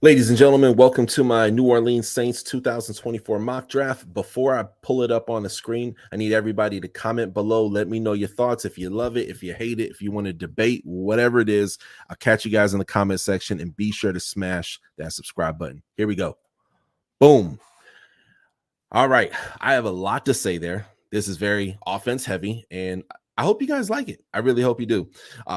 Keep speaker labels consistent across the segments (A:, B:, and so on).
A: Ladies and gentlemen, welcome to my New Orleans Saints 2024 mock draft. Before I pull it up on the screen, I need everybody to comment below. Let me know your thoughts. If you love it, if you hate it, if you want to debate, whatever it is, I'll catch you guys in the comment section and be sure to smash that subscribe button. Here we go. Boom. All right. I have a lot to say there. This is very offense heavy, and I hope you guys like it. I really hope you do.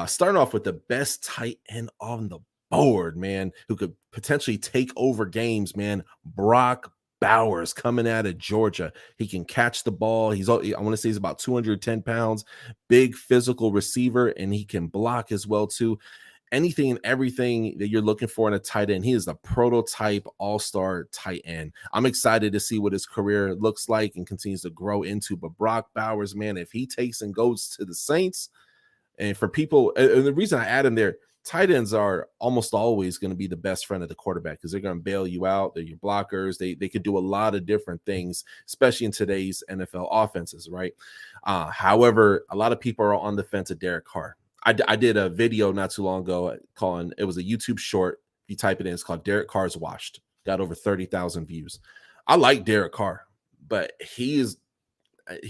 A: Starting off with the best tight end on the board, man, who could potentially take over games, man. Brock Bowers coming out of Georgia. He can catch the ball. I want to say he's about 210 pounds, big physical receiver, and he can block as well, too. Anything and everything that you're looking for in a tight end. He is the prototype all-star tight end. I'm excited to see what his career looks like and continues to grow into. But Brock Bowers, man, if he takes and goes to the Saints, and for people, and the reason I add him there, tight ends are almost always going to be the best friend of the quarterback because they're going to bail you out. They're your blockers. They could do a lot of different things, especially in today's NFL offenses, right? However, a lot of people are on the fence of Derek Carr. I did a video not too long ago calling it was a YouTube short. If you type it in, it's called Derek Carr's Washed. Got over 30,000 views. I like Derek Carr, but he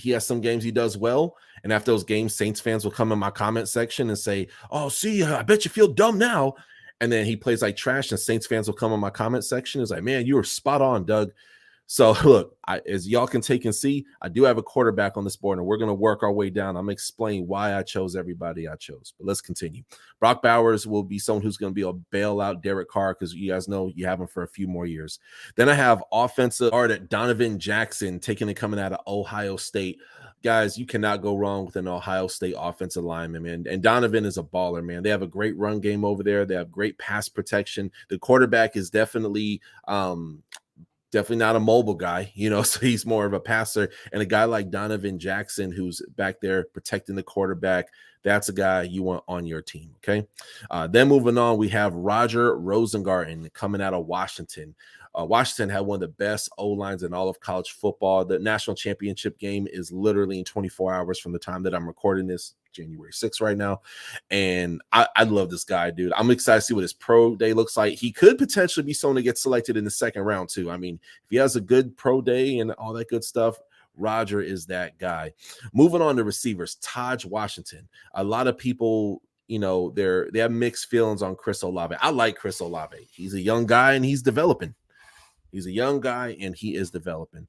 A: has some games he does well. And after those games, Saints fans will come in my comment section and say, "Oh, see, I bet you feel dumb now." And then he plays like trash, and Saints fans will come in my comment section. It's like, "Man, you were spot on, Doug." So look, as y'all can take and see, I do have a quarterback on this board, and we're going to work our way down. I'm going to explain why I chose everybody I chose. But let's continue. Brock Bowers will be someone who's going to be able to bail out Derek Carr because you guys know you have him for a few more years. Then I have offensive guard at Donovan Jackson taking and coming out of Ohio State. Guys, you cannot go wrong with an Ohio State offensive lineman, man. And Donovan is a baller, man. They have a great run game over there. They have great pass protection. The quarterback is definitely not a mobile guy, so he's more of a passer. And a guy like Donovan Jackson, who's back there protecting the quarterback, that's a guy you want on your team, okay? Then moving on, we have Roger Rosengarten coming out of Washington. Washington had one of the best O-lines in all of college football. The national championship game is literally in 24 hours from the time that I'm recording this, January 6th right now. And I love this guy, dude. I'm excited to see what his pro day looks like. He could potentially be someone to get selected in the second round, too. I mean, if he has a good pro day and all that good stuff, Roger is that guy. Moving on to receivers, Taj Washington. A lot of people, they have mixed feelings on Chris Olave. I like Chris Olave. He's a young guy and he's developing. He's a young guy and he is developing.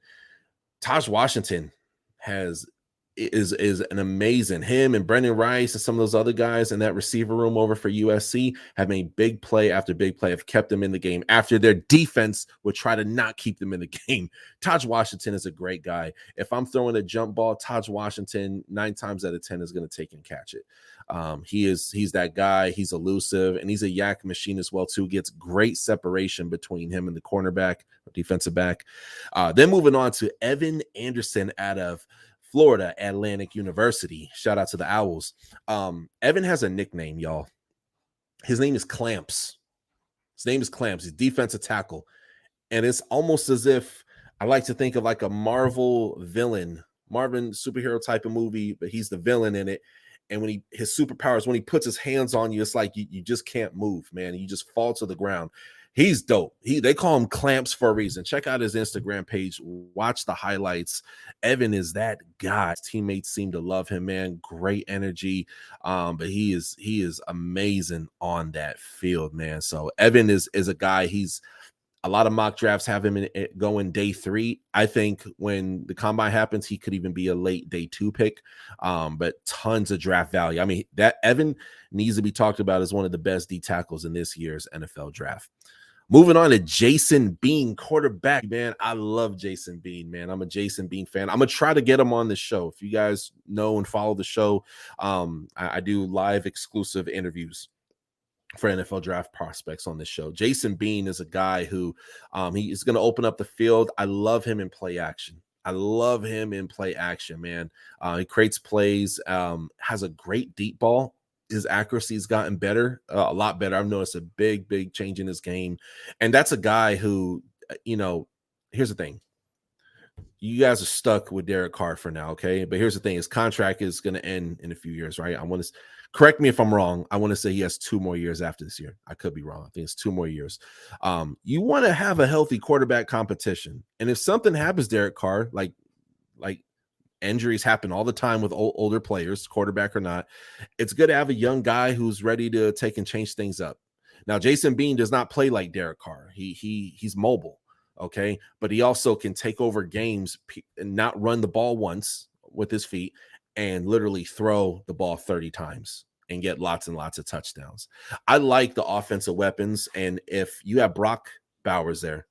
A: Taj Washington is an amazing. Him and Brendan Rice and some of those other guys in that receiver room over for USC have made big play after big play, have kept them in the game after their defense would try to not keep them in the game. Taj Washington is a great guy. If I'm throwing a jump ball, Taj Washington 9 times out of 10 is going to take and catch it. He's that guy. He's elusive and he's a yak machine as well too. Gets great separation between him and the cornerback or defensive back. Then moving on to Evan Anderson out of Florida Atlantic University. Shout out to the Owls. Evan has a nickname, y'all. His name is Clamps. He's defensive tackle. And it's almost as if I like to think of like a Marvel superhero type of movie, but he's the villain in it. And when his superpowers, when he puts his hands on you, it's like you just can't move, man. You just fall to the ground. He's dope. They call him Clamps for a reason. Check out his Instagram page. Watch the highlights. Evan is that guy. His teammates seem to love him, man. Great energy. But he is amazing on that field, man. So Evan is a guy. A lot of mock drafts have him going day 3. I think when the combine happens, he could even be a late day 2 pick. But tons of draft value. I mean, that Evan needs to be talked about as one of the best D tackles in this year's NFL draft. Moving on to Jason Bean, quarterback, man. I love Jason Bean, man. I'm a Jason Bean fan. I'm going to try to get him on the show. If you guys know and follow the show, I do live exclusive interviews for NFL draft prospects on this show. Jason Bean is a guy who he is going to open up the field. I love him in play action. Man. He creates plays, has a great deep ball. His accuracy's gotten better, a lot better. I've noticed a big change in his game. And that's a guy who, here's the thing. you guys are stuck with Derek Carr for now, okay? But here's the thing: his contract is going to end in a few years, right? I want to correct me if I'm wrong. I want to say he has 2 more years after this year. I could be wrong. I think it's 2 more years. You want to have a healthy quarterback competition, and if something happens, Derek Carr, like injuries happen all the time with older players, quarterback or not, it's good to have a young guy who's ready to take and change things up. Now, Jason Bean does not play like Derek Carr. He's mobile. Okay, but he also can take over games and not run the ball once with his feet and literally throw the ball 30 times and get lots and lots of touchdowns. I like the offensive weapons, and if you have Brock Bowers there,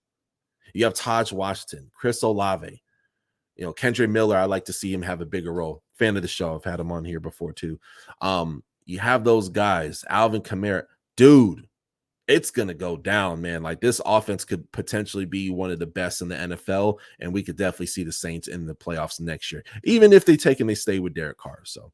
A: you have Taj Washington, Chris Olave, Kendre Miller, I like to see him have a bigger role. Fan of the show. I've had him on here before too. You have those guys, Alvin Kamara, dude. It's going to go down, man. Like, this offense could potentially be one of the best in the NFL, and we could definitely see the Saints in the playoffs next year, even if they stay with Derek Carr. So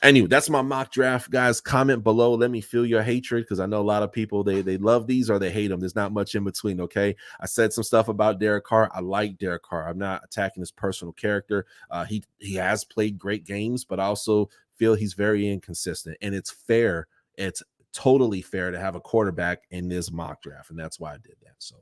A: anyway, that's my mock draft, guys. Comment below. Let me feel your hatred, because I know a lot of people, they love these or they hate them. There's not much in between, okay? I said some stuff about Derek Carr. I like Derek Carr. I'm not attacking his personal character. He has played great games, but I also feel he's very inconsistent, and it's fair. It's totally fair to have a quarterback in this mock draft, and that's why I did that. So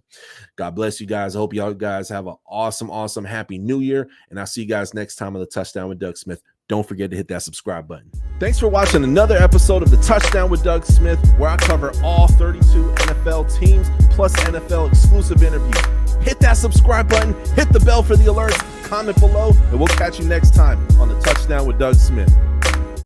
A: God bless you guys. I hope y'all guys have an awesome happy new year, and I'll see you guys next time on the Touchdown with Doug Smith. Don't forget to hit that subscribe button. Thanks for watching another episode of the Touchdown with Doug Smith, where I cover all 32 NFL teams plus NFL exclusive interviews. Hit that subscribe button, hit the bell for the alerts, comment below, and we'll catch you next time on the Touchdown with Doug Smith.